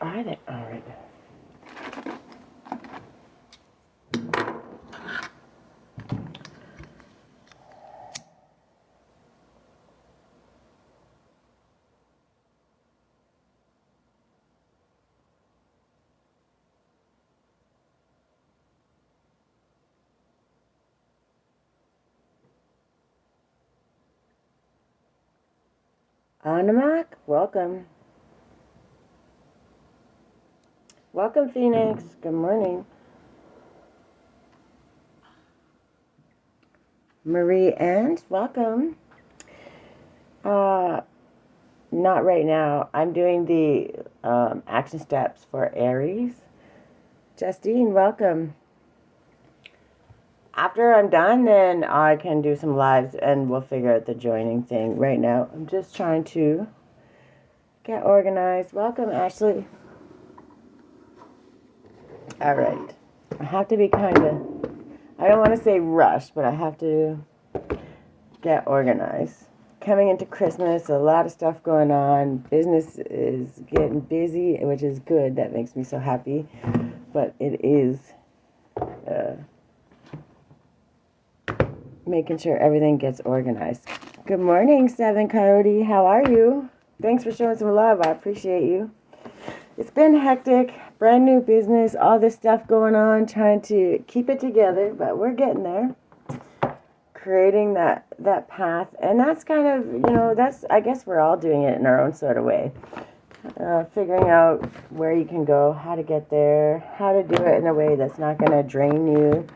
are they? All right. Anamak, welcome. Welcome, Phoenix. Good morning. Marie Ann, welcome. Not right now. I'm doing the action steps for Aries. Justine, welcome. After I'm done, then I can do some lives and we'll figure out the joining thing. Right now, I'm just trying to get organized. Welcome, Ashley. All right. I have to be kind of, I don't want to say rush, but I have to get organized. Coming into Christmas, a lot of stuff going on. Business is getting busy, which is good. That makes me so happy. But it is making sure everything gets organized. Good morning, Seven Coyote. How are you? Thanks for showing some love. I appreciate you. It's been hectic, brand new business, all this stuff going on, trying to keep it together, but we're getting there. Creating that path, and that's kind of, that's, I guess we're all doing it in our own sort of way. Figuring out where you can go, how to get there, how to do it in a way that's not going to drain you.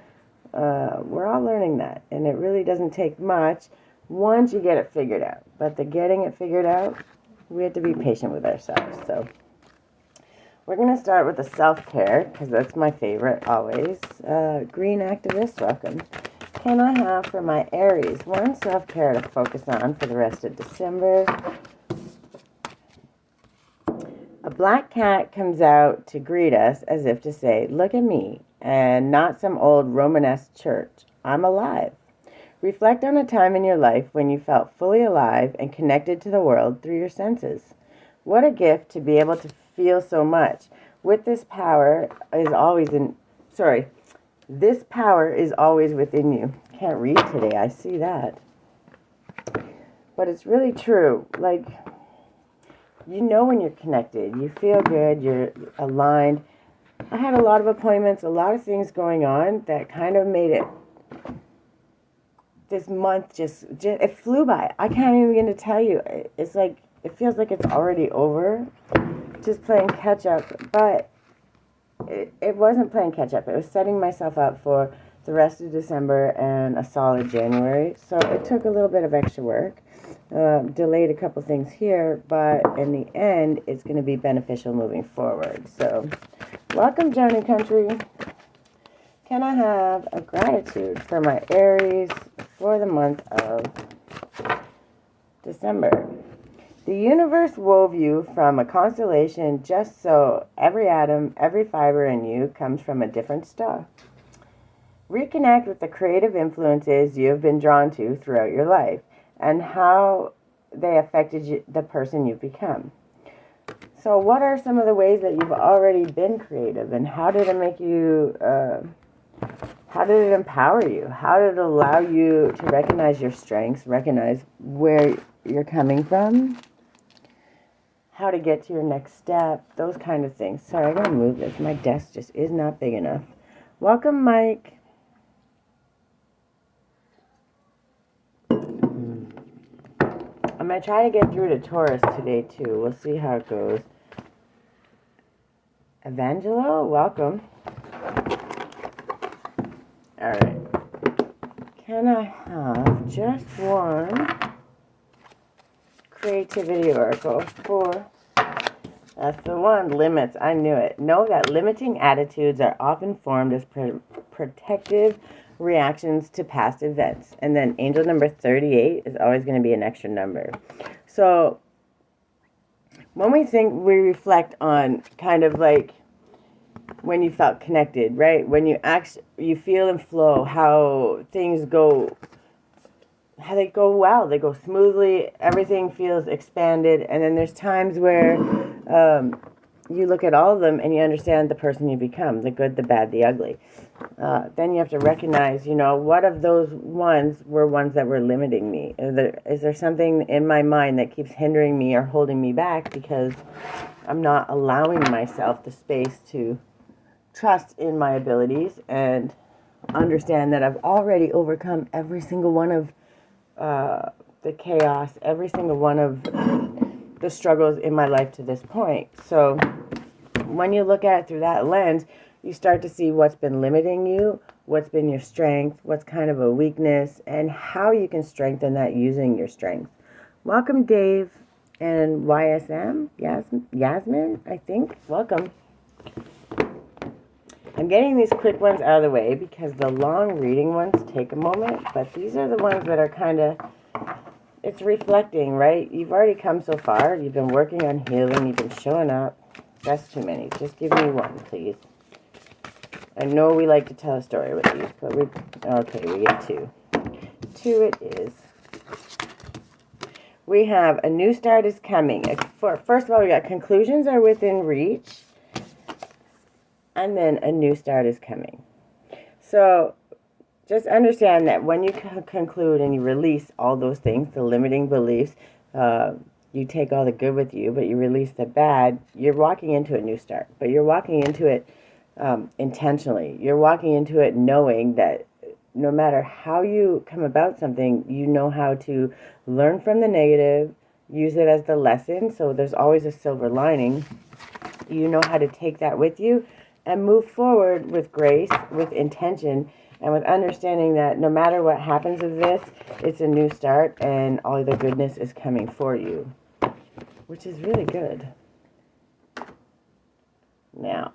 We're all learning that, and it really doesn't take much once you get it figured out. But the getting it figured out, we have to be patient with ourselves. So we're going to start with the self-care, because that's my favorite always. Green Activist, welcome. Can I have for my Aries one self-care to focus on for the rest of December? A black cat comes out to greet us as if to say, look at me, and not some old Romanesque church. I'm alive. Reflect on a time in your life when you felt fully alive and connected to the world through your senses. What a gift to be able to feel so much. This power is always within you. Can't read today, I see that. But it's really true. Like, when you're connected, you feel good, you're aligned. I had a lot of appointments, a lot of things going on that kind of made it, this month just it flew by. I can't even begin to tell you. It's like, it feels like it's already over, just playing catch up, but it wasn't playing catch up. It was setting myself up for the rest of December and a solid January. So it took a little bit of extra work. Delayed a couple things here, but in the end, it's going to be beneficial moving forward. So, welcome, Johnny Country. Can I have a gratitude for my Aries for the month of December? The universe wove you from a constellation just so every atom, every fiber in you comes from a different star. Reconnect with the creative influences you have been drawn to throughout your life and how they affected the person you've become. So what are some of the ways that you've already been creative, and how did it make you, how did it empower you? How did it allow you to recognize your strengths, recognize where you're coming from, how to get to your next step, those kind of things. Sorry, I'm going to move this. My desk just is not big enough. Welcome, Mike. I'm going to try to get through to Taurus today, too. We'll see how it goes. Evangelo, welcome. All right. Can I have just one creativity oracle for... That's the one, limits. I knew it. Know that limiting attitudes are often formed as protective reactions to past events. And then angel number 38 is always going to be an extra number. So when we reflect on kind of like when you felt connected, right? When you feel in flow, how things go, how they go well, they go smoothly, everything feels expanded. And then there's times where you look at all of them and you understand the person you become, the good, the bad, the ugly. Then you have to recognize, what of those ones were ones that were limiting me? Is there something in my mind that keeps hindering me or holding me back because I'm not allowing myself the space to trust in my abilities and understand that I've already overcome every single one of the chaos, every single one of the struggles in my life to this point. So when you look at it through that lens, you start to see what's been limiting you, what's been your strength, what's kind of a weakness, and how you can strengthen that using your strength. Welcome, Dave and YSM, Yasmin, I think. Welcome. I'm getting these quick ones out of the way because the long reading ones take a moment, but these are the ones that are kind of, it's reflecting, right? You've already come so far. You've been working on healing. You've been showing up. That's too many. Just give me one, please. I know we like to tell a story with these, but we get two. Two it is. We have a new start is coming. First of all, we got conclusions are within reach. And then a new start is coming. So just understand that when you conclude and you release all those things, the limiting beliefs, you take all the good with you, but you release the bad, you're walking into a new start. But you're walking into it intentionally. You're walking into it knowing that no matter how you come about something, you know how to learn from the negative, use it as the lesson. So there's always a silver lining. You know how to take that with you and move forward with grace, with intention, and with understanding that no matter what happens with this, it's a new start and all the goodness is coming for you, which is really good. Now,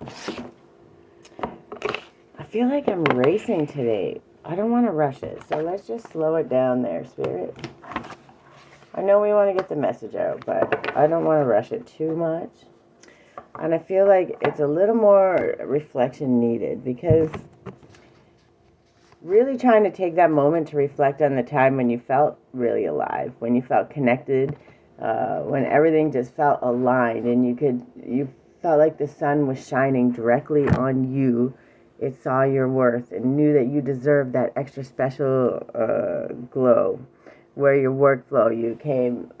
I feel like I'm racing today. I don't want to rush it, so let's just slow it down there, Spirit. I know we want to get the message out, but I don't want to rush it too much. And I feel like it's a little more reflection needed because really trying to take that moment to reflect on the time when you felt really alive, when you felt connected, when everything just felt aligned and you felt like the sun was shining directly on you. It saw your worth and knew that you deserved that extra special glow, where your workflow, you came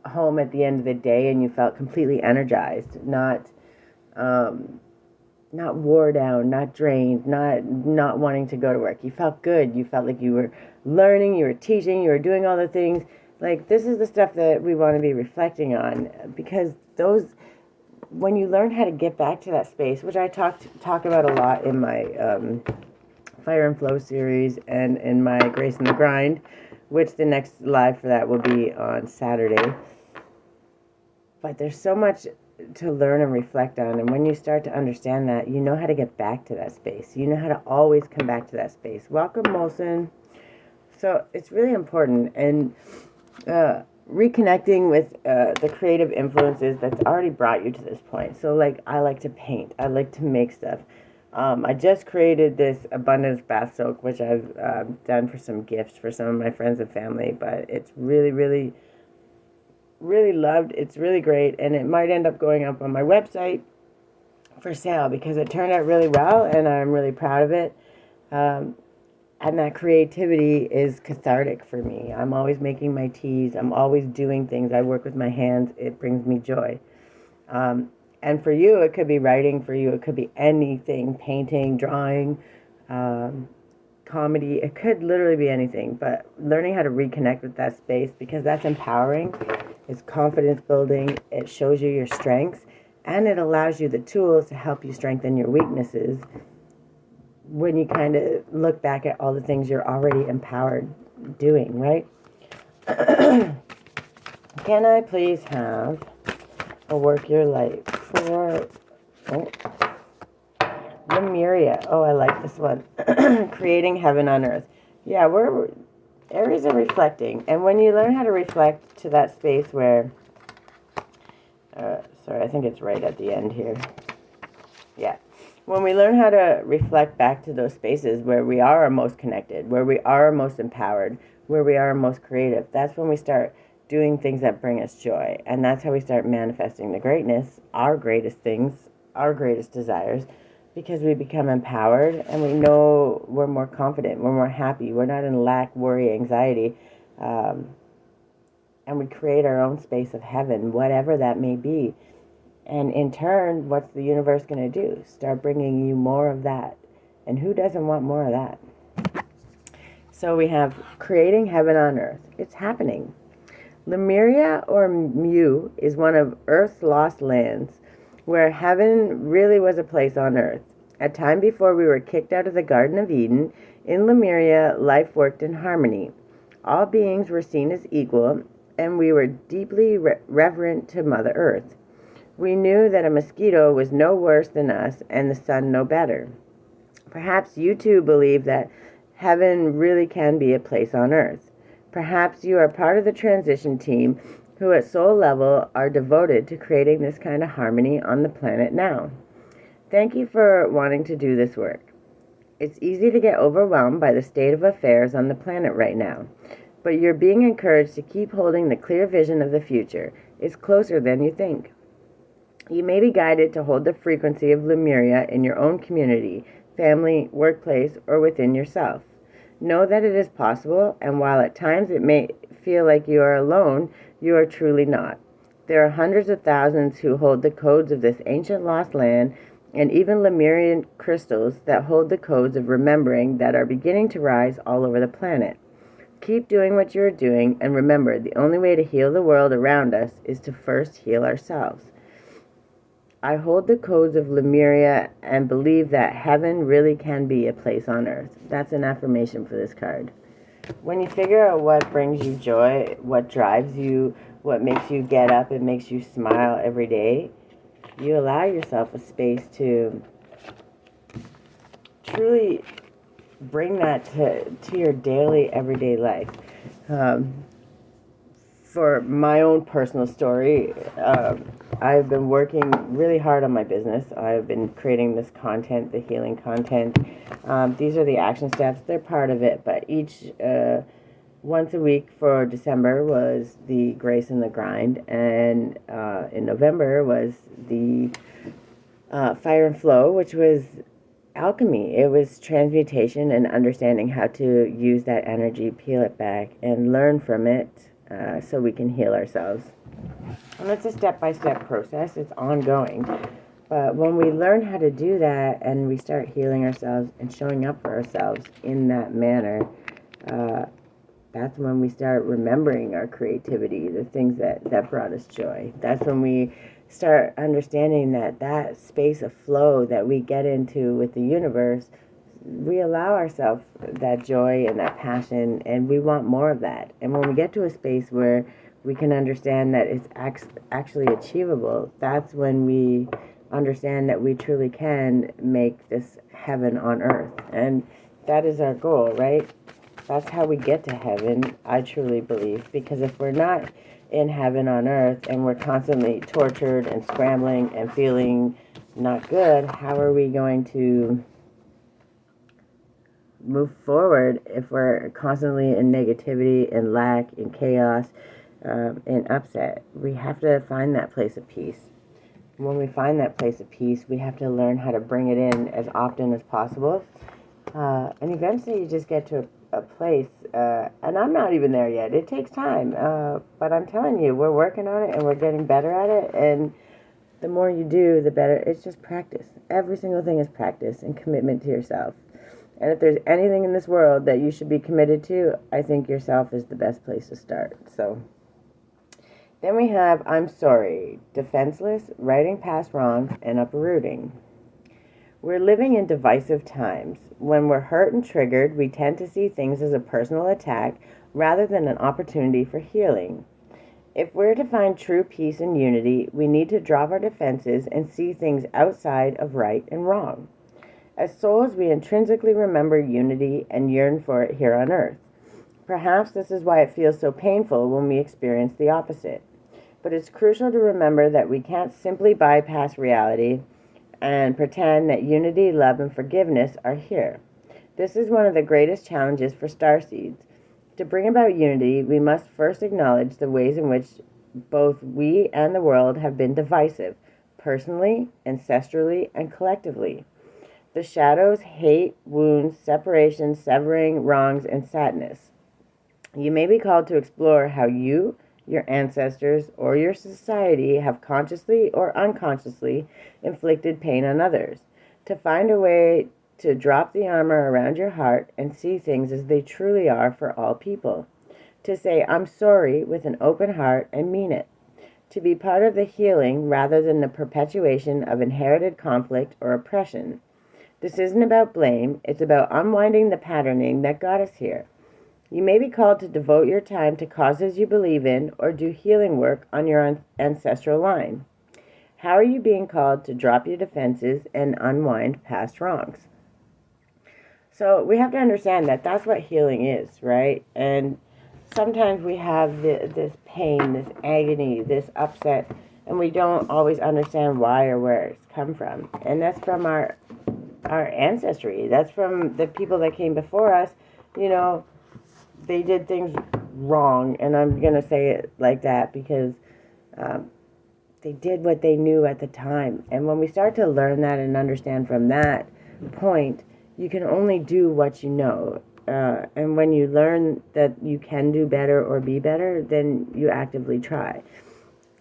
home at the end of the day and you felt completely energized, not wore down, not drained, not wanting to go to work. You felt good. You felt like you were learning, you were teaching, you were doing all the things. Like, this is the stuff that we want to be reflecting on, because when you learn how to get back to that space, which I talk about a lot in my Fire and Flow series and in my Grace and the Grind, which the next live for that will be on Saturday. But there's so much to learn and reflect on, and when you start to understand that, you know how to get back to that space. You know how to always come back to that space. Welcome, Molson. So it's really important, and reconnecting with the creative influences that's already brought you to this point. So, like, I like to paint. I like to make stuff. I just created this abundance bath soak, which I've done for some gifts for some of my friends and family, but it's really, really, really loved. It's really great, and it might end up going up on my website for sale because it turned out really well, and I'm really proud of it. And that creativity is cathartic for me. I'm always making my teas. I'm always doing things. I work with my hands. It brings me joy. And for you, it could be writing. For you, it could be anything, painting, drawing, comedy. It could literally be anything, but learning how to reconnect with that space, because that's empowering. It's confidence building. It shows you your strengths, and it allows you the tools to help you strengthen your weaknesses when you kind of look back at all the things you're already empowered doing, right? Can I please have a Work Your Life for Lemuria? Oh, I like this one. Creating Heaven on Earth. Yeah, Aries are reflecting, and when you learn how to reflect to that space where, sorry, I think it's right at the end here. Yeah. When we learn how to reflect back to those spaces where we are our most connected, where we are our most empowered, where we are our most creative, that's when we start doing things that bring us joy. And that's how we start manifesting the greatness, our greatest things, our greatest desires, because we become empowered and we know we're more confident, we're more happy, we're not in lack, worry, anxiety, and we create our own space of heaven, whatever that may be. And in turn, what's the universe going to do? Start bringing you more of that. And who doesn't want more of that? So we have creating heaven on earth. It's happening. Lemuria, or Mu, is one of Earth's lost lands, where heaven really was a place on earth. A time before we were kicked out of the Garden of Eden, in Lemuria, life worked in harmony. All beings were seen as equal, and we were deeply reverent to Mother Earth. We knew that a mosquito was no worse than us, and the sun no better. Perhaps you too believe that heaven really can be a place on earth. Perhaps you are part of the transition team who at soul level are devoted to creating this kind of harmony on the planet now. Thank you for wanting to do this work. It's easy to get overwhelmed by the state of affairs on the planet right now, but you're being encouraged to keep holding the clear vision of the future. It's closer than you think. You may be guided to hold the frequency of Lemuria in your own community, family, workplace, or within yourself. Know that it is possible, and while at times it may feel like you are alone, you are truly not. There are hundreds of thousands who hold the codes of this ancient lost land, and even Lemurian crystals that hold the codes of remembering that are beginning to rise all over the planet. Keep doing what you are doing, and remember, the only way to heal the world around us is to first heal ourselves. I hold the codes of Lemuria and believe that heaven really can be a place on earth. That's an affirmation for this card. When you figure out what brings you joy, what drives you, what makes you get up and makes you smile every day, you allow yourself a space to truly bring that to your daily, everyday life. For my own personal story, I've been working really hard on my business. I've been creating this content, the healing content. These are the action steps. They're part of it, but each once a week for December was the Grace and the Grind, and in November was the Fire and Flow, which was alchemy. It was transmutation and understanding how to use that energy, peel it back, and learn from it so we can heal ourselves. And it's a step-by-step process. It's ongoing. But when we learn how to do that and we start healing ourselves and showing up for ourselves in that manner, that's when we start remembering our creativity, the things that brought us joy. That's when we start understanding that space of flow that we get into with the universe, we allow ourselves that joy and that passion, and we want more of that. And when we get to a space where we can understand that it's actually achievable, that's when we understand that we truly can make this heaven on earth. And that is our goal, right? That's how we get to heaven, I truly believe. Because if we're not in heaven on earth and we're constantly tortured and scrambling and feeling not good, how are we going to move forward if we're constantly in negativity and lack and chaos and upset? We have to find that place of peace. When we find that place of peace, we have to learn how to bring it in as often as possible. And eventually you just get to a place, and I'm not even there yet. It takes time, but I'm telling you, we're working on it and we're getting better at it. And the more you do, the better. It's just practice. Every single thing is practice and commitment to yourself. And if there's anything in this world that you should be committed to, I think yourself is the best place to start. So then we have I'm sorry, defenseless, righting past wrongs, and uprooting. We're living in divisive times. When we're hurt and triggered, we tend to see things as a personal attack rather than an opportunity for healing. If we're to find true peace and unity, we need to drop our defenses and see things outside of right and wrong. As souls, we intrinsically remember unity and yearn for it here on earth. Perhaps this is why it feels so painful when we experience the opposite. But it's crucial to remember that we can't simply bypass reality and pretend that unity, love, and forgiveness are here. This is one of the greatest challenges for starseeds. To bring about unity, we must first acknowledge the ways in which both we and the world have been divisive, personally, ancestrally, and collectively. The shadows, hate, wounds, separation, severing, wrongs, and sadness. You may be called to explore how you, your ancestors, or your society have consciously or unconsciously inflicted pain on others. To find a way to drop the armor around your heart and see things as they truly are for all people. To say, I'm sorry, with an open heart and mean it. To be part of the healing rather than the perpetuation of inherited conflict or oppression. This isn't about blame, it's about unwinding the patterning that got us here. You may be called to devote your time to causes you believe in or do healing work on your ancestral line. How are you being called to drop your defenses and unwind past wrongs? So we have to understand that that's what healing is, right? And sometimes we have this pain, this agony, this upset, and we don't always understand why or where it's come from. And that's from our ancestry. That's from the people that came before us. You know, they did things wrong, and I'm going to say it like that because they did what they knew at the time. And when we start to learn that and understand from that point, you can only do what you know. And when you learn that you can do better or be better, then you actively try.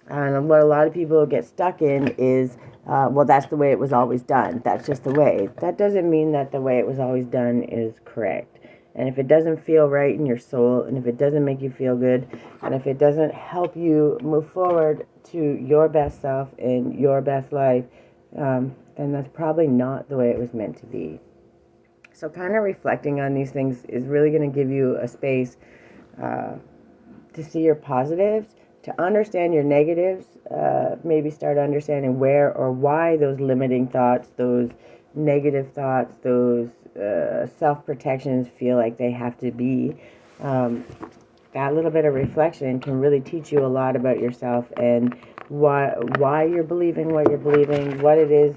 And what a lot of people get stuck in is, well, that's the way it was always done. That's just the way. That doesn't mean that the way it was always done is correct. And if it doesn't feel right in your soul, and if it doesn't make you feel good, and if it doesn't help you move forward to your best self and your best life, then that's probably not the way it was meant to be. So kind of reflecting on these things is really going to give you a space to see your positives, to understand your negatives, maybe start understanding where or why those limiting thoughts, those negative thoughts, those self-protections feel like they have to be. That little bit of reflection can really teach you a lot about yourself and why you're believing what you're believing, what it is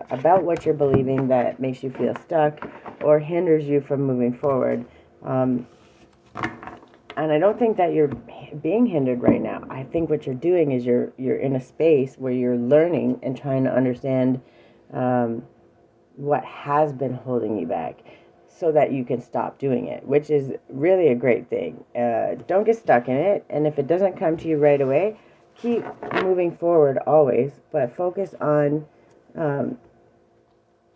about what you're believing that makes you feel stuck or hinders you from moving forward. And I don't think that you're being hindered right now. I think what you're doing is you're in a space where you're learning and trying to understand what has been holding you back so that you can stop doing it, which is really a great thing. Don't get stuck in it. And if it doesn't come to you right away, keep moving forward always, but focus on,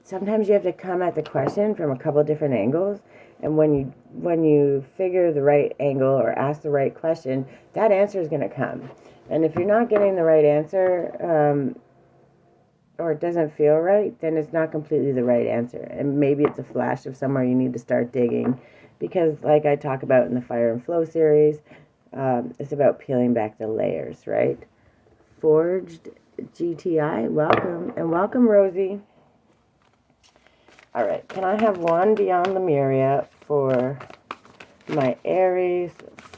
sometimes you have to come at the question from a couple different angles. And when you figure the right angle or ask the right question, that answer is going to come. And if you're not getting the right answer, or it doesn't feel right, then it's not completely the right answer. And maybe it's a flash of somewhere you need to start digging. Because like I talk about in the Fire and Flow series, it's about peeling back the layers, right? Forged GTI, welcome. And welcome, Rosie. All right, can I have one Beyond Lemuria for my Aries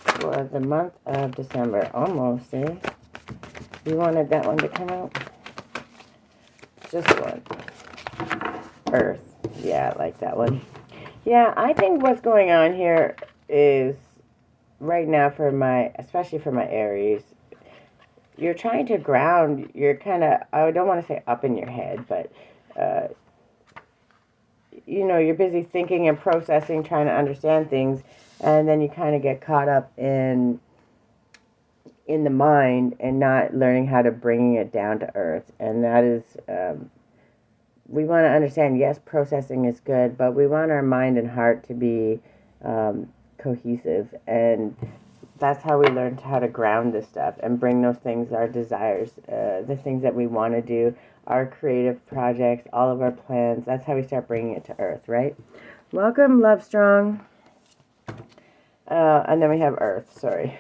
for the month of December? Almost, eh? You wanted that one to come out? Just one. Earth. Yeah, I like that one. Yeah, I think what's going on here is right now especially for my Aries, you're trying to ground, you're kind of, I don't want to say up in your head, but, you're busy thinking and processing, trying to understand things, and then you kind of get caught up in the mind and not learning how to bring it down to earth. And that is, we want to understand, yes, processing is good, but we want our mind and heart to be cohesive. And that's how we learn how to ground this stuff and bring those things, our desires, the things that we want to do, our creative projects, all of our plans. That's how we start bringing it to earth, right? Welcome, Love Strong. And then we have earth, sorry.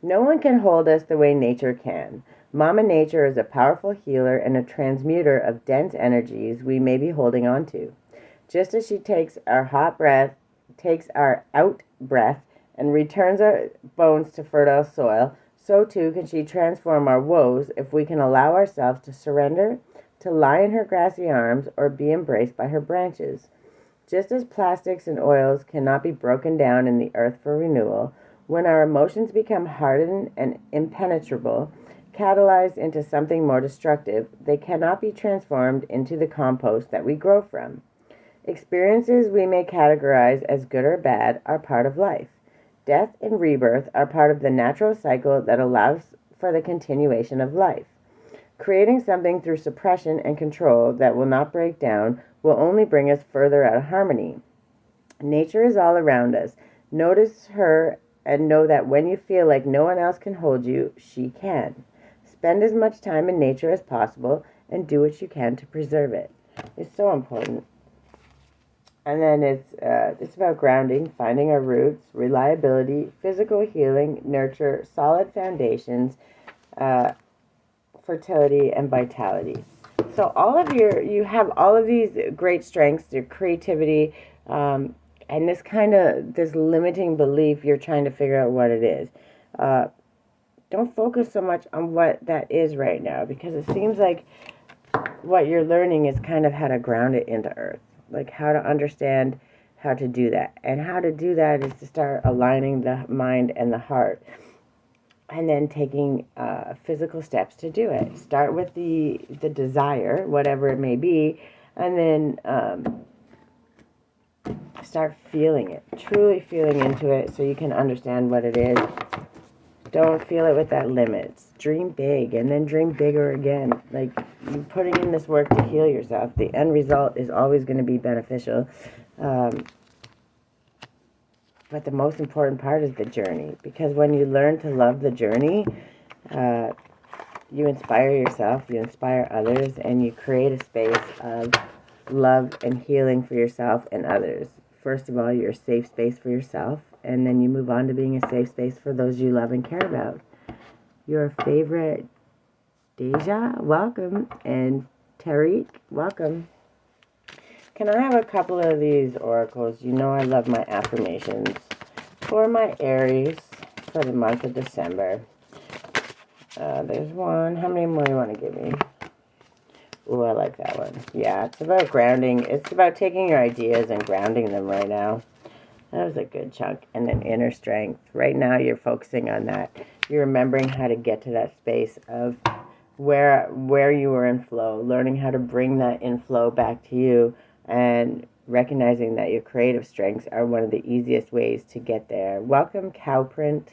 No one can hold us the way nature can. Mama Nature is a powerful healer and a transmuter of dense energies we may be holding on to. Just as she takes our hot breath, takes our out breath, and returns our bones to fertile soil, so too can she transform our woes if we can allow ourselves to surrender, to lie in her grassy arms, or be embraced by her branches. Just as plastics and oils cannot be broken down in the earth for renewal, when our emotions become hardened and impenetrable, catalyzed into something more destructive, they cannot be transformed into the compost that we grow from. Experiences we may categorize as good or bad are part of life. Death and rebirth are part of the natural cycle that allows for the continuation of life. Creating something through suppression and control that will not break down will only bring us further out of harmony. Nature is all around us. Notice her and know that when you feel like no one else can hold you, she can. Spend as much time in nature as possible and do what you can to preserve it. It's so important. And then it's about grounding, finding our roots, reliability, physical healing, nurture, solid foundations, fertility, and vitality. So you have all of these great strengths, your creativity, and this limiting belief, you're trying to figure out what it is. Don't focus so much on what that is right now, because it seems like what you're learning is kind of how to ground it into earth, like how to understand how to do that. And how to do that is to start aligning the mind and the heart, and then taking physical steps to do it. Start with the desire, whatever it may be, and then start feeling it, truly feeling into it, so you can understand what it is. Don't feel it with that limits. Dream big, and then dream bigger again. Like, you're putting in this work to heal yourself. The end result is always going to be beneficial. But the most important part is the journey, because when you learn to love the journey, you inspire yourself, you inspire others, and you create a space of love and healing for yourself and others. First of all, you're a safe space for yourself, and then you move on to being a safe space for those you love and care about. Your favorite Deja, welcome, and Tariq, welcome. Can I have a couple of these oracles? You know I love my affirmations for my Aries for the month of December. There's one. How many more do you want to give me? Ooh, I like that one. Yeah, it's about grounding. It's about taking your ideas and grounding them right now. That was a good chunk. And then inner strength. Right now you're focusing on that. You're remembering how to get to that space of where you were in flow. Learning how to bring that inflow back to you. And recognizing that your creative strengths are one of the easiest ways to get there. Welcome, Cowprint.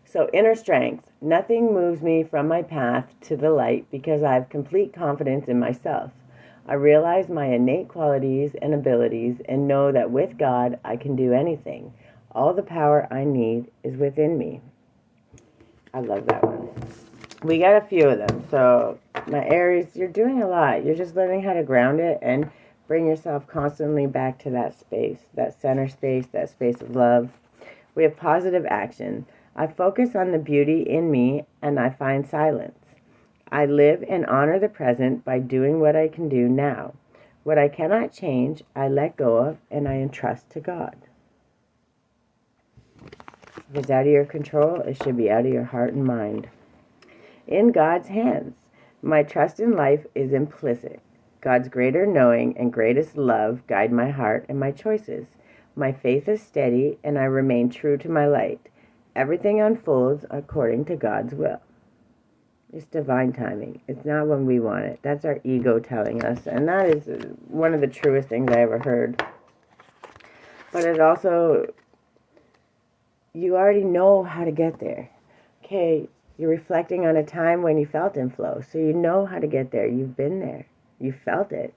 So, inner strength. Nothing moves me from my path to the light because I have complete confidence in myself. I realize my innate qualities and abilities and know that with God I can do anything. All the power I need is within me. I love that one. We got a few of them. So, my Aries, you're doing a lot. You're just learning how to ground it and bring yourself constantly back to that space, that center space, that space of love. We have positive action. I focus on the beauty in me and I find silence. I live and honor the present by doing what I can do now. What I cannot change, I let go of and I entrust to God. If it's out of your control, it should be out of your heart and mind. In God's hands, my trust in life is implicit. God's greater knowing and greatest love guide my heart and my choices. My faith is steady and I remain true to my light. Everything unfolds according to God's will. It's divine timing. It's not when we want it. That's our ego telling us. And that is one of the truest things I ever heard. But it also, you already know how to get there. Okay, you're reflecting on a time when you felt in flow. So you know how to get there. You've been there. You felt it.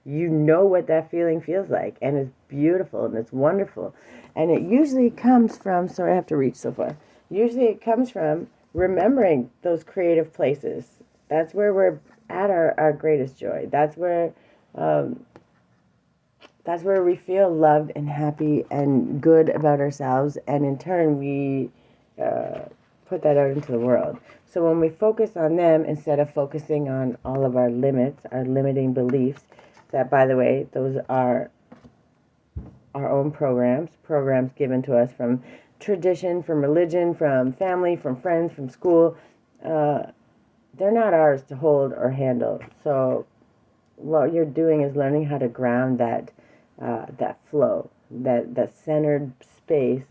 You know what that feeling feels like. And it's beautiful and it's wonderful. And it usually comes from, sorry, I have to reach so far. Usually it comes from remembering those creative places. That's where we're at our greatest joy. That's where we feel loved and happy and good about ourselves. And in turn, we put that out into the world. So when we focus on them instead of focusing on all of our limits, our limiting beliefs, that, by the way, those are our own programs given to us from tradition, from religion, from family, from friends, from school. They're not ours to hold or handle. So what you're doing is learning how to ground that that flow, that centered space.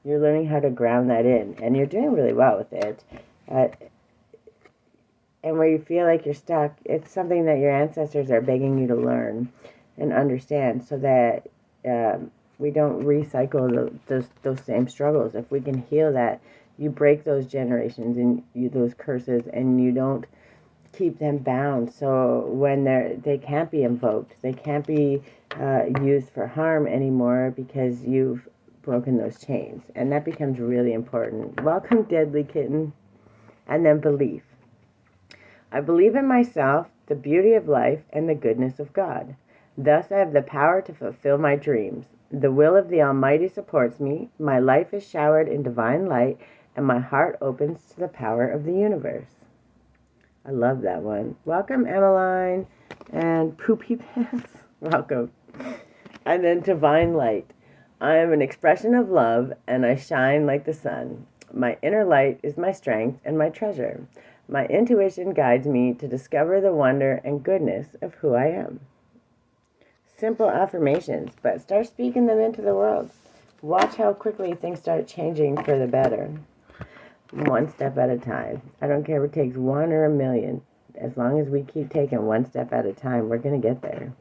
You're learning how to ground that in, and you're doing really well with it. Uh, and where you feel like you're stuck, it's something that your ancestors are begging you to learn and understand, so that we don't recycle those same struggles. If we can heal that, you break those generations and those curses, and you don't keep them bound. So when they can't be invoked, they can't be used for harm anymore, because you've broken those chains, and that becomes really important. Welcome, Deadly Kitten. And then belief. I believe in myself, the beauty of life, and the goodness of God. Thus I have the power to fulfill my dreams. The will of the Almighty supports me. My life is showered in divine light, and my heart opens to the power of the universe. I love that one. Welcome, Emmeline and Poopy Pants. Welcome. And then divine light. I am an expression of love, and I shine like the sun. My inner light is my strength and my treasure. My intuition guides me to discover the wonder and goodness of who I am. Simple affirmations, but start speaking them into the world. Watch how quickly things start changing for the better. One step at a time. I don't care if it takes one or a million. As long as we keep taking one step at a time, we're going to get there.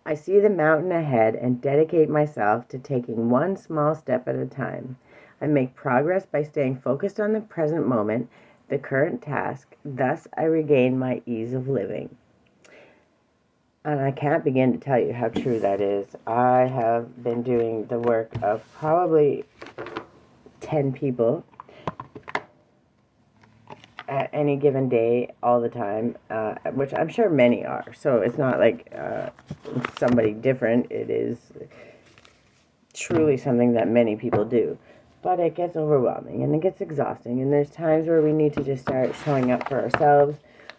I see the mountain ahead and dedicate myself to taking one small step at a time. I make progress by staying focused on the present moment, the current task. Thus, I regain my ease of living. And I can't begin to tell you how true that is. I have been doing the work of probably 10 people at any given day, all the time, which I'm sure many are. So it's not like somebody different. It is truly something that many people do. But it gets overwhelming and it gets exhausting. And there's times where we need to just start showing up for ourselves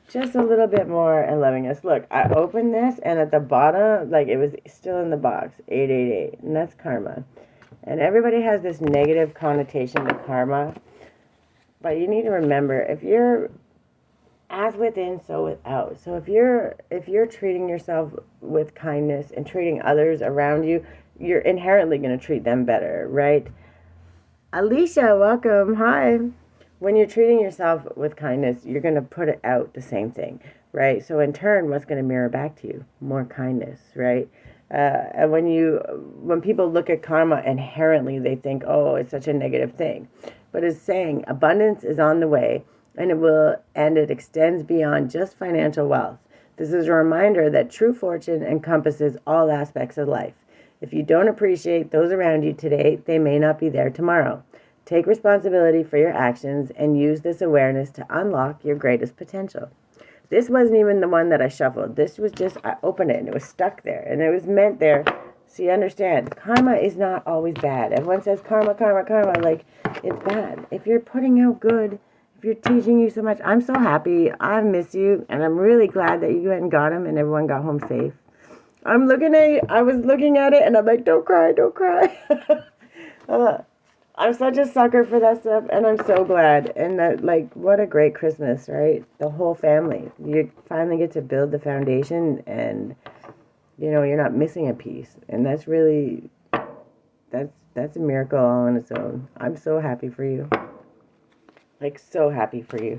just a little bit more and loving us. Look, I opened this, and at the bottom, like, it was still in the box, 888, and that's karma. And everybody has this negative connotation to karma. But you need to remember, if you're as within, so without. So if you're treating yourself with kindness and treating others around you, you're inherently going to treat them better, right? Alicia, welcome. Hi. When you're treating yourself with kindness, you're going to put it out the same thing, right? So in turn, what's going to mirror back to you? More kindness, right? And when people look at karma, inherently they think, oh, it's such a negative thing. But it's saying abundance is on the way, and it extends beyond just financial wealth. This is a reminder that true fortune encompasses all aspects of life. If you don't appreciate those around you today, they may not be there tomorrow. Take responsibility for your actions and use this awareness to unlock your greatest potential. This wasn't even the one that I shuffled. This was just, I opened it and it was stuck there. And it was meant there. So you understand, karma is not always bad. Everyone says karma, karma, karma, like it's bad. If you're putting out good, if you're teaching you so much, I'm so happy. I miss you. And I'm really glad that you went and got him and everyone got home safe. I was looking at it and I'm like, don't cry, don't cry. I'm such a sucker for that stuff, and I'm so glad. And that, like, what a great Christmas, right? The whole family. You finally get to build the foundation, and, you know, you're not missing a piece. And that's really, that's a miracle all on its own. I'm so happy for you. Like, so happy for you.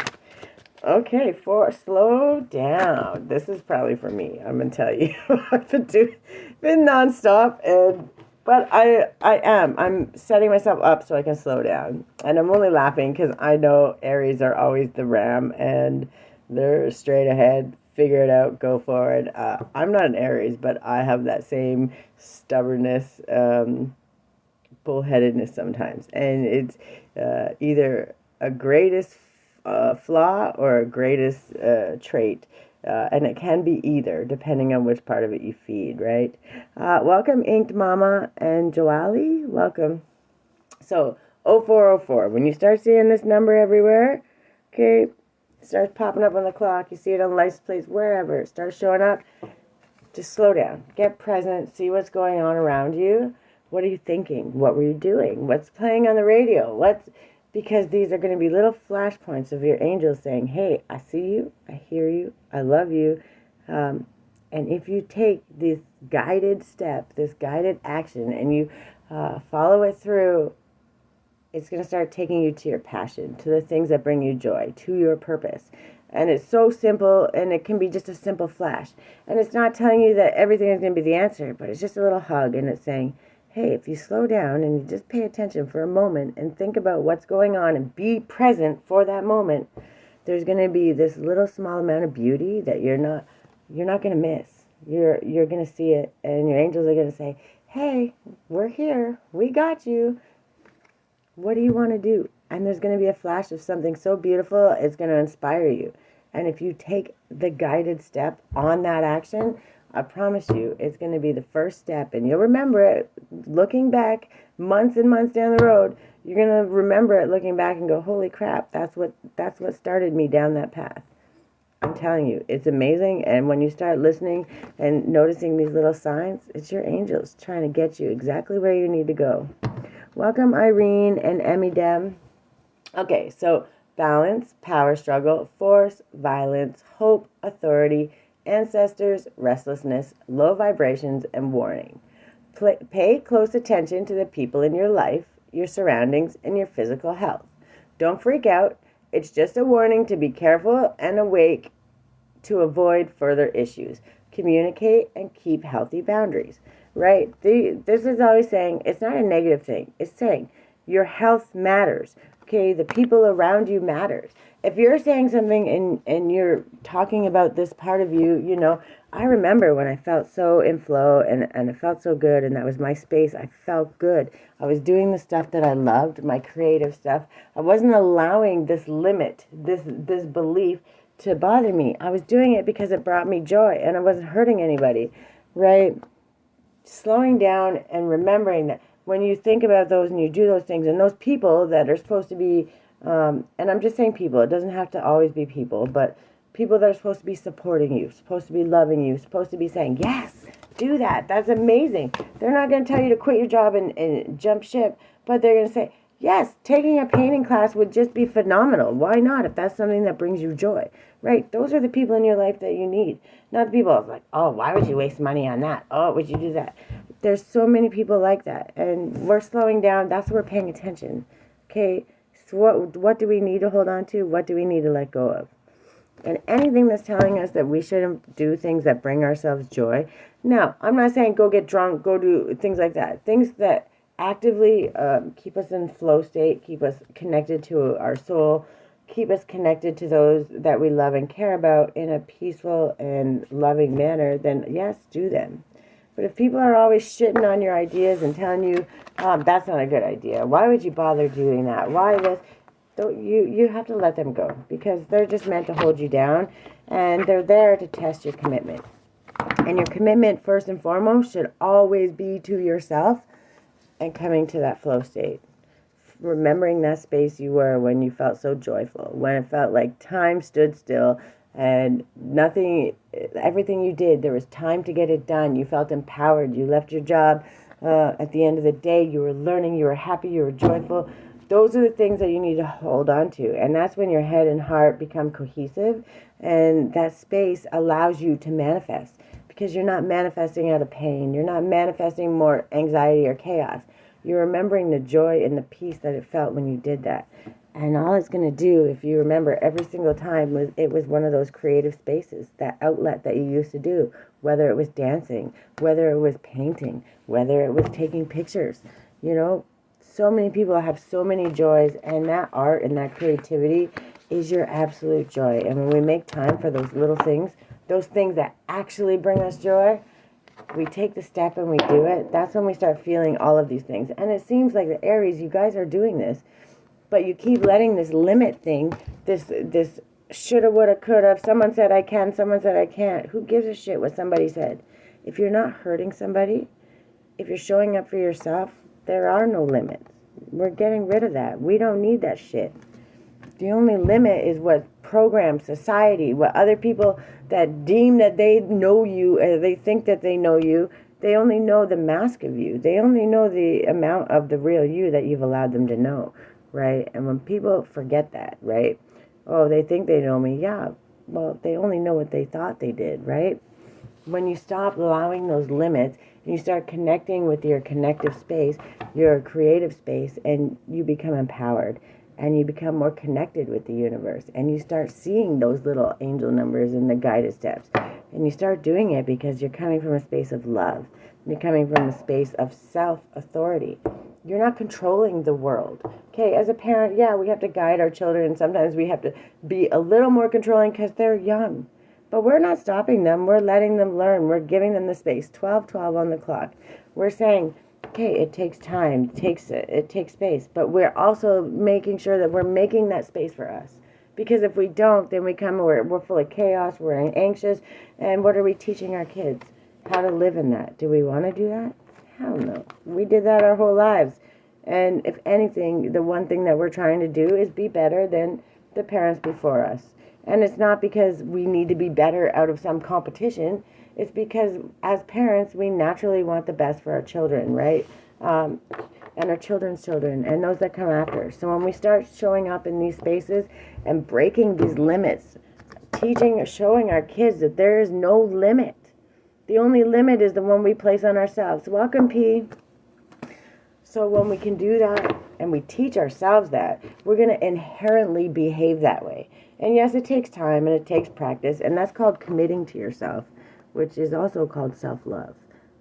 Okay, slow down. This is probably for me, I'm going to tell you. I've been nonstop, but I'm setting myself up so I can slow down. And I'm only laughing because I know Aries are always the ram, and they're straight ahead, figure it out, go forward. I'm not an Aries, but I have that same stubbornness, bullheadedness sometimes. And it's either a greatest flaw or a greatest trait. And it can be either, depending on which part of it you feed, right? Welcome, Inked Mama and Joali. Welcome. So, 0404. When you start seeing this number everywhere, okay, it starts popping up on the clock. You see it on license plates, wherever. It starts showing up. Just slow down. Get present. See what's going on around you. What are you thinking? What were you doing? What's playing on the radio? Because these are going to be little flashpoints of your angels saying, hey, I see you, I hear you, I love you. And if you take guided step, this guided action, and you follow it through, it's going to start taking you to your passion, to the things that bring you joy, to your purpose. And it's so simple, and it can be just a simple flash. And it's not telling you that everything is going to be the answer, but it's just a little hug, and it's saying, hey, if you slow down and you just pay attention for a moment and think about what's going on and be present for that moment, there's going to be this little small amount of beauty that you're not going to miss. You're going to see it, and your angels are going to say, hey, we're here. We got you. What do you want to do? And there's going to be a flash of something so beautiful, it's going to inspire you. And if you take the guided step on that action, I promise you, it's going to be the first step. And you'll remember it looking back months and months down the road. You're going to remember it looking back and go, holy crap, that's what started me down that path. I'm telling you, it's amazing. And when you start listening and noticing these little signs, it's your angels trying to get you exactly where you need to go. Welcome, Irene and Emmy Dem. Okay, so balance, power struggle, force, violence, hope, authority, ancestors, restlessness, low vibrations, and warning. Pay close attention to the people in your life, your surroundings, and your physical health. Don't freak out. It's just a warning to be careful and awake to avoid further issues. Communicate and keep healthy boundaries. Right? This is always saying it's not a negative thing. It's saying your health matters. Okay, the people around you matters. If you're saying something and you're talking about this part of you, you know, I remember when I felt so in flow and I felt so good, and that was my space. I felt good. I was doing the stuff that I loved, my creative stuff. I wasn't allowing this limit, this belief to bother me. I was doing it because it brought me joy and I wasn't hurting anybody, right? Slowing down and remembering that when you think about those and you do those things, and those people that are supposed to be, and I'm just saying people, it doesn't have to always be people, but people that are supposed to be supporting you, supposed to be loving you, supposed to be saying, yes, do that. That's amazing. They're not going to tell you to quit your job and jump ship, but they're going to say, yes, taking a painting class would just be phenomenal. Why not if that's something that brings you joy, right? Those are the people in your life that you need. Not the people like, oh, why would you waste money on that? Oh, would you do that? There's so many people like that, and we're slowing down. That's where we're paying attention, okay? So what do we need to hold on to? What do we need to let go of? And anything that's telling us that we shouldn't do things that bring ourselves joy. Now, I'm not saying go get drunk, go do things like that. Things that actively keep us in flow state, keep us connected to our soul, keep us connected to those that we love and care about in a peaceful and loving manner, then yes, do them. But if people are always shitting on your ideas and telling you, that's not a good idea, why would you bother doing that? Why this? You have to let them go, because they're just meant to hold you down, and they're there to test your commitment. And your commitment, first and foremost, should always be to yourself and coming to that flow state. Remembering that space you were when you felt so joyful, when it felt like time stood still and everything you did, there was time to get it done. You felt empowered. You left your job at the end of the day. You were learning. You were happy. You were joyful. Those are the things that you need to hold on to. And that's when your head and heart become cohesive. And that space allows you to manifest, because you're not manifesting out of pain. You're not manifesting more anxiety or chaos. You're remembering the joy and the peace that it felt when you did that. And all it's going to do, if you remember every single time, it was one of those creative spaces, that outlet that you used to do, whether it was dancing, whether it was painting, whether it was taking pictures. You know, so many people have so many joys, and that art and that creativity is your absolute joy. And when we make time for those little things, those things that actually bring us joy, we take the step and we do it, that's when we start feeling all of these things. And it seems like the Aries, you guys are doing this, but you keep letting this limit thing, this shoulda, woulda, coulda, someone said I can, someone said I can't. Who gives a shit what somebody said? If you're not hurting somebody, if you're showing up for yourself, there are no limits. We're getting rid of that. We don't need that shit. The only limit is what programs, society, what other people that deem that they know you, they think that they know you, they only know the mask of you. They only know the amount of the real you that you've allowed them to know, right? And when people forget that, right? Oh, they think they know me. Yeah, well, they only know what they thought they did, right? When you stop allowing those limits and you start connecting with your connective space, your creative space, and you become empowered and you become more connected with the universe, and you start seeing those little angel numbers and the guided steps, and you start doing it because you're coming from a space of love. You're coming from a space of self-authority. You're not controlling the world. Okay, as a parent, yeah, we have to guide our children, and sometimes we have to be a little more controlling because they're young. But we're not stopping them. We're letting them learn. We're giving them the space. 12:12 on the clock. We're saying, okay, it takes time. It takes space. But we're also making sure that we're making that space for us. Because if we don't, then we're full of chaos. We're anxious. And what are we teaching our kids? How to live in that. Do we want to do that? Hell no. We did that our whole lives. And if anything, the one thing that we're trying to do is be better than the parents before us. And it's not because we need to be better out of some competition. It's because as parents, we naturally want the best for our children, right? And our children's children and those that come after. So when we start showing up in these spaces and breaking these limits, showing our kids that there is no limit. The only limit is the one we place on ourselves. Welcome, P. So when we can do that and we teach ourselves that, we're going to inherently behave that way. And yes, it takes time and it takes practice, and that's called committing to yourself, which is also called self-love,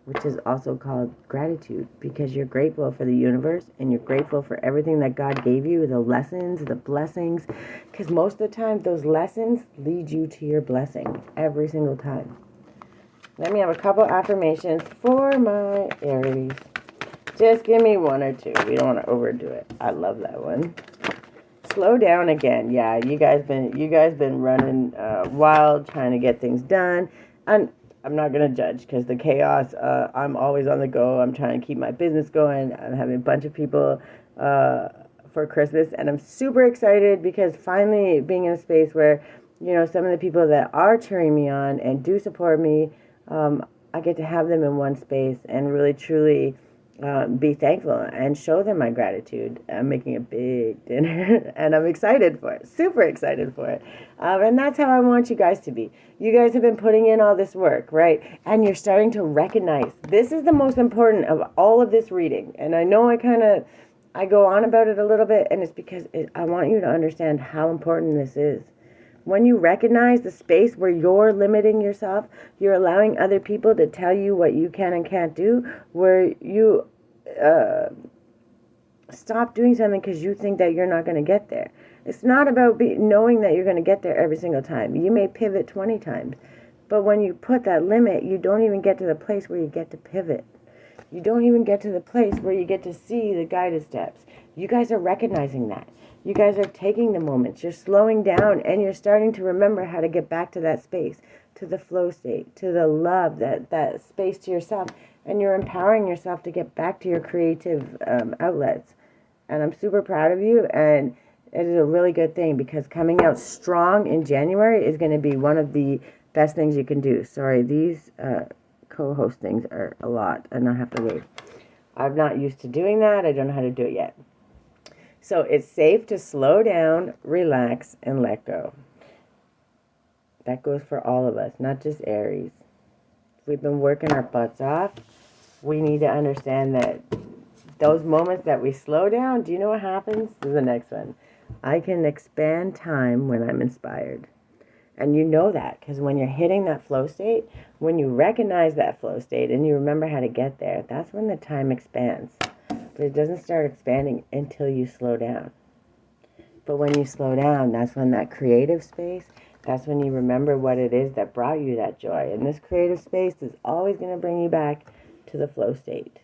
which is also called gratitude, because you're grateful for the universe and you're grateful for everything that God gave you, the lessons, the blessings, because most of the time those lessons lead you to your blessing every single time. Let me have a couple affirmations for my Aries. Just give me one or two. We don't want to overdo it. I love that one. Slow down again. Yeah, you guys been running wild, trying to get things done. And I'm not gonna judge because the chaos. I'm always on the go. I'm trying to keep my business going. I'm having a bunch of people for Christmas, and I'm super excited because finally being in a space where some of the people that are cheering me on and do support me, I get to have them in one space and really truly. Be thankful and show them my gratitude. I'm making a big dinner and I'm excited for it, super excited for it. And that's how I want you guys to be. You guys have been putting in all this work, right? And you're starting to recognize this is the most important of all of this reading. And I know I go on about it a little bit, and it's because I want you to understand how important this is. When you recognize the space where you're limiting yourself, you're allowing other people to tell you what you can and can't do, where you stop doing something because you think that you're not going to get there. It's not about knowing that you're going to get there every single time. You may pivot 20 times, but when you put that limit, you don't even get to the place where you get to pivot. You don't even get to the place where you get to see the guided steps. You guys are recognizing that. You guys are taking the moments. You're slowing down and you're starting to remember how to get back to that space, to the flow state, to the love, that space to yourself. And you're empowering yourself to get back to your creative outlets. And I'm super proud of you. And it is a really good thing because coming out strong in January is going to be one of the best things you can do. Sorry, these co-host things are a lot and I have to wait. I'm not used to doing that. I don't know how to do it yet. So it's safe to slow down, relax, and let go. That goes for all of us, not just Aries. We've been working our butts off. We need to understand that those moments that we slow down, do you know what happens? This is the next one. I can expand time when I'm inspired. And you know that because when you're hitting that flow state, when you recognize that flow state and you remember how to get there, that's when the time expands. But it doesn't start expanding until you slow down. But when you slow down, that's when that creative space, that's when you remember what it is that brought you that joy. And this creative space is always going to bring you back to the flow state.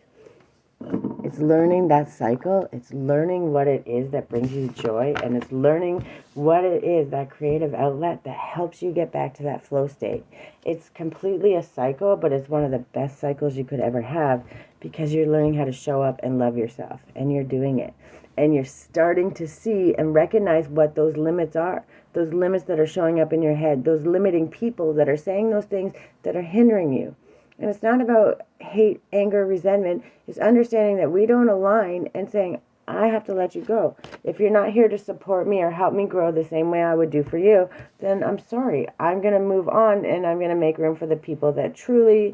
It's learning that cycle. It's learning what it is that brings you joy. And it's learning what it is, that creative outlet that helps you get back to that flow state. It's completely a cycle, but it's one of the best cycles you could ever have because you're learning how to show up and love yourself. And you're doing it. And you're starting to see and recognize what those limits are. Those limits that are showing up in your head. Those limiting people that are saying those things that are hindering you. And it's not about hate, anger, resentment. It's understanding that we don't align and saying, I have to let you go. If you're not here to support me or help me grow the same way I would do for you, then I'm sorry. I'm going to move on, and I'm going to make room for the people that truly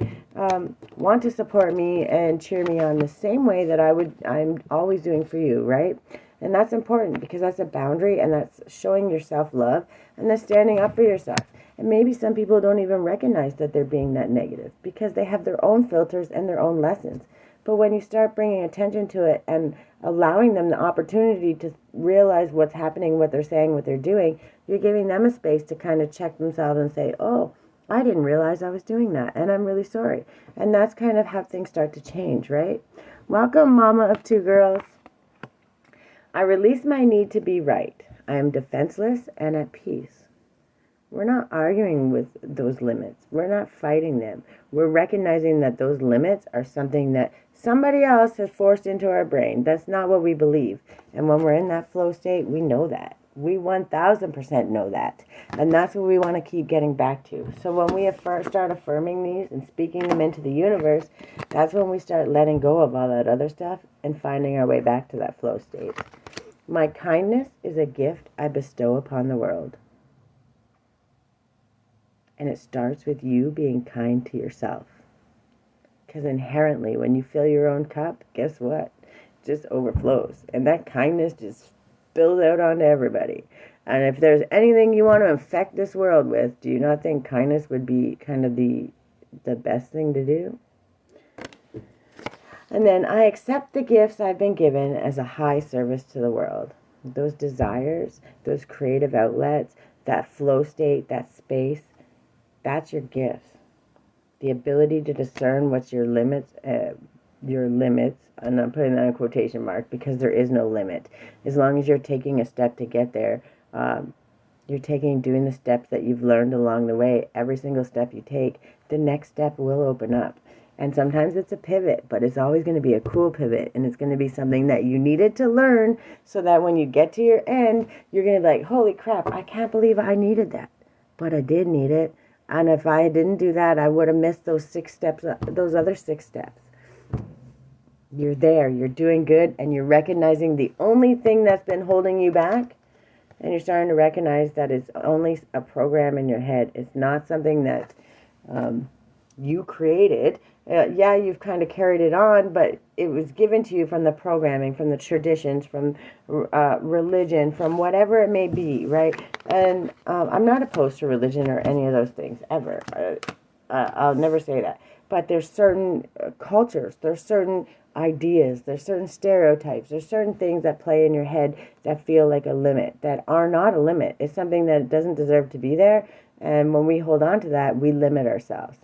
want to support me and cheer me on the same way that I'm always doing for you, right? And that's important because that's a boundary, and that's showing yourself love, and that's standing up for yourself. And maybe some people don't even recognize that they're being that negative because they have their own filters and their own lessons. But when you start bringing attention to it and allowing them the opportunity to realize what's happening, what they're saying, what they're doing, you're giving them a space to kind of check themselves and say, oh, I didn't realize I was doing that, and I'm really sorry. And that's kind of how things start to change, right? Welcome, Mama of Two Girls. I release my need to be right. I am defenseless and at peace. We're not arguing with those limits. We're not fighting them. We're recognizing that those limits are something that somebody else has forced into our brain. That's not what we believe. And when we're in that flow state, we know that. We 1000% know that. And that's what we want to keep getting back to. So when we start affirming these and speaking them into the universe, that's when we start letting go of all that other stuff and finding our way back to that flow state. My kindness is a gift I bestow upon the world. And it starts with you being kind to yourself. Because inherently, when you fill your own cup, guess what? It just overflows. And that kindness just spills out onto everybody. And if there's anything you want to infect this world with, do you not think kindness would be kind of the best thing to do? And then I accept the gifts I've been given as a high service to the world. Those desires, those creative outlets, that flow state, that space, that's your gifts. The ability to discern what's your limits, and I'm putting that in quotation mark because there is no limit. As long as you're taking a step to get there, you're doing the steps that you've learned along the way. Every single step you take, the next step will open up. And sometimes it's a pivot, but it's always going to be a cool pivot, and it's going to be something that you needed to learn so that when you get to your end, you're going to be like, holy crap, I can't believe I needed that. But I did need it. And if I didn't do that, I would have missed those 6 steps, those other 6 steps. You're there, you're doing good, and you're recognizing the only thing that's been holding you back, and you're starting to recognize that it's only a program in your head. It's not something that you created. Yeah, you've kind of carried it on, but it was given to you from the programming, from the traditions, from religion, from whatever it may be, right? And I'm not opposed to religion or any of those things, ever. I'll never say that. But there's certain cultures, there's certain ideas, there's certain stereotypes, there's certain things that play in your head that feel like a limit, that are not a limit. It's something that doesn't deserve to be there, and when we hold on to that, we limit ourselves.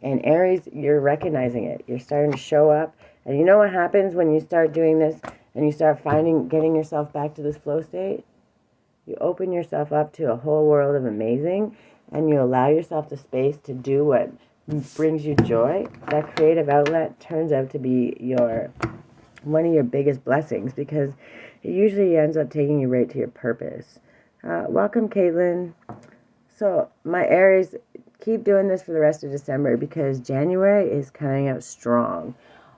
And Aries, you're recognizing it. You're starting to show up. And you know what happens when you start doing this and you start getting yourself back to this flow state? You open yourself up to a whole world of amazing, and you allow yourself the space to do what brings you joy. That creative outlet turns out to be one of your biggest blessings, because it usually ends up taking you right to your purpose. Welcome, Caitlin. So my Aries, keep doing this for the rest of December, because January is coming out strong.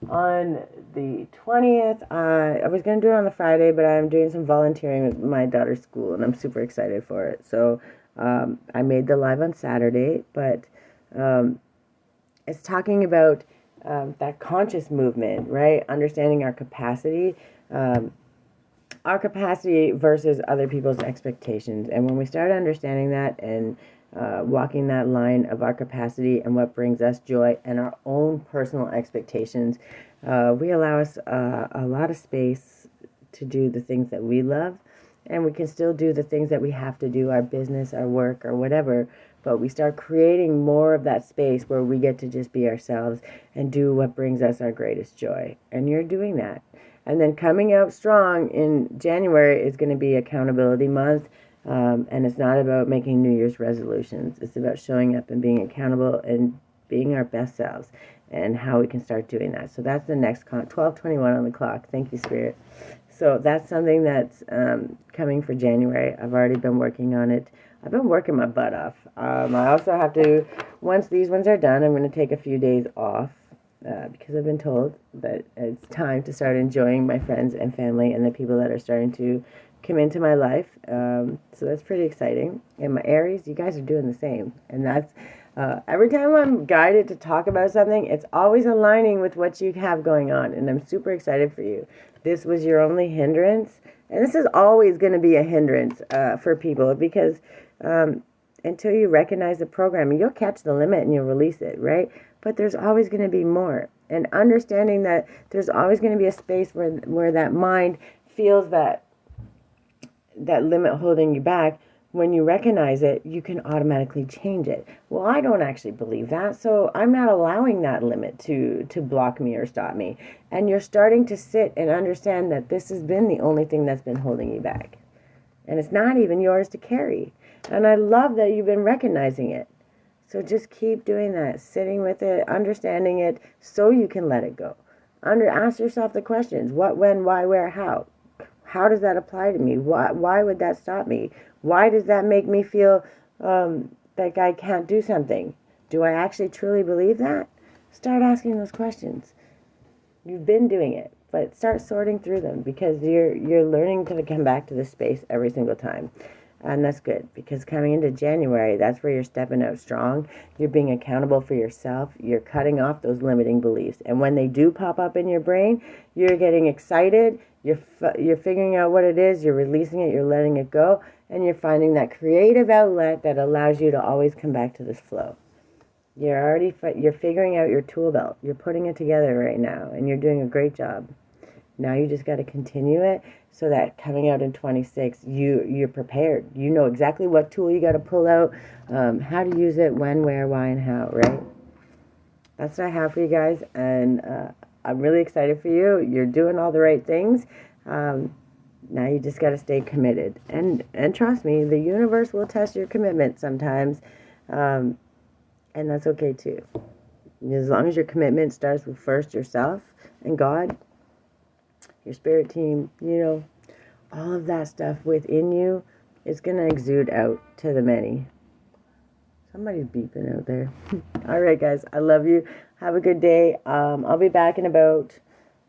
On the 20th, I was going to do it on the Friday, but I'm doing some volunteering with my daughter's school, and I'm super excited for it. So I made the live on Saturday, but it's talking about that conscious movement, right? Understanding our capacity versus other people's expectations. And when we start understanding that and walking that line of our capacity and what brings us joy and our own personal expectations, we allow us a lot of space to do the things that we love, and we can still do the things that we have to do, our business, our work, or whatever, but we start creating more of that space where we get to just be ourselves and do what brings us our greatest joy. And you're doing that. And then coming out strong in January is going to be accountability month. And it's not about making New Year's resolutions. It's about showing up and being accountable and being our best selves, and how we can start doing that. So that's the next 12:21 on the clock. Thank you, Spirit. So that's something that's coming for January. I've already been working on it. I've been working my butt off. I also have to, once these ones are done, I'm going to take a few days off because because I've been told that it's time to start enjoying my friends and family and the people that are starting to come into my life. So that's pretty exciting. And my Aries, you guys are doing the same. And that's every time I'm guided to talk about something, it's always aligning with what you have going on. And I'm super excited for you. This was your only hindrance. And this is always going to be a hindrance for people because until you recognize the program, you'll catch the limit and you'll release it, right? But there's always going to be more. And understanding that there's always going to be a space where that mind feels that limit holding you back. When you recognize it, you can automatically change it. Well, I don't actually believe that, so I'm not allowing that limit to block me or stop me. And you're starting to sit and understand that this has been the only thing that's been holding you back. And it's not even yours to carry. And I love that you've been recognizing it. So just keep doing that, sitting with it, understanding it, so you can let it go. Ask yourself the questions: what, when, why, where, how. How does that apply to me? Why would that stop me? Why does that make me feel like I can't do something? Do I actually truly believe that? Start asking those questions. You've been doing it, but start sorting through them because you're learning to come back to this space every single time. And that's good because coming into January, that's where you're stepping out strong. You're being accountable for yourself. You're cutting off those limiting beliefs. And when they do pop up in your brain, you're getting excited. You're figuring out what it is. You're releasing it. You're letting it go. And you're finding that creative outlet that allows you to always come back to this flow. You're figuring out your tool belt. You're putting it together right now. And you're doing a great job. Now you just got to continue it so that coming out in 26, you're prepared. You know exactly what tool you got to pull out, how to use it, when, where, why, and how, right? That's what I have for you guys, and I'm really excited for you. You're doing all the right things. Now you just got to stay committed. And trust me, the universe will test your commitment sometimes, and that's okay too. As long as your commitment starts with first yourself and God, your spirit team, all of that stuff within you is going to exude out to the many. Somebody's beeping out there. All right, guys, I love you. Have a good day. I'll be back in about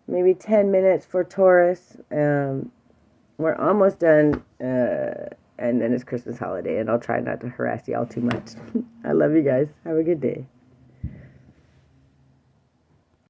maybe 10 minutes for Taurus. We're almost done, and then it's Christmas holiday, and I'll try not to harass y'all too much. I love you guys. Have a good day.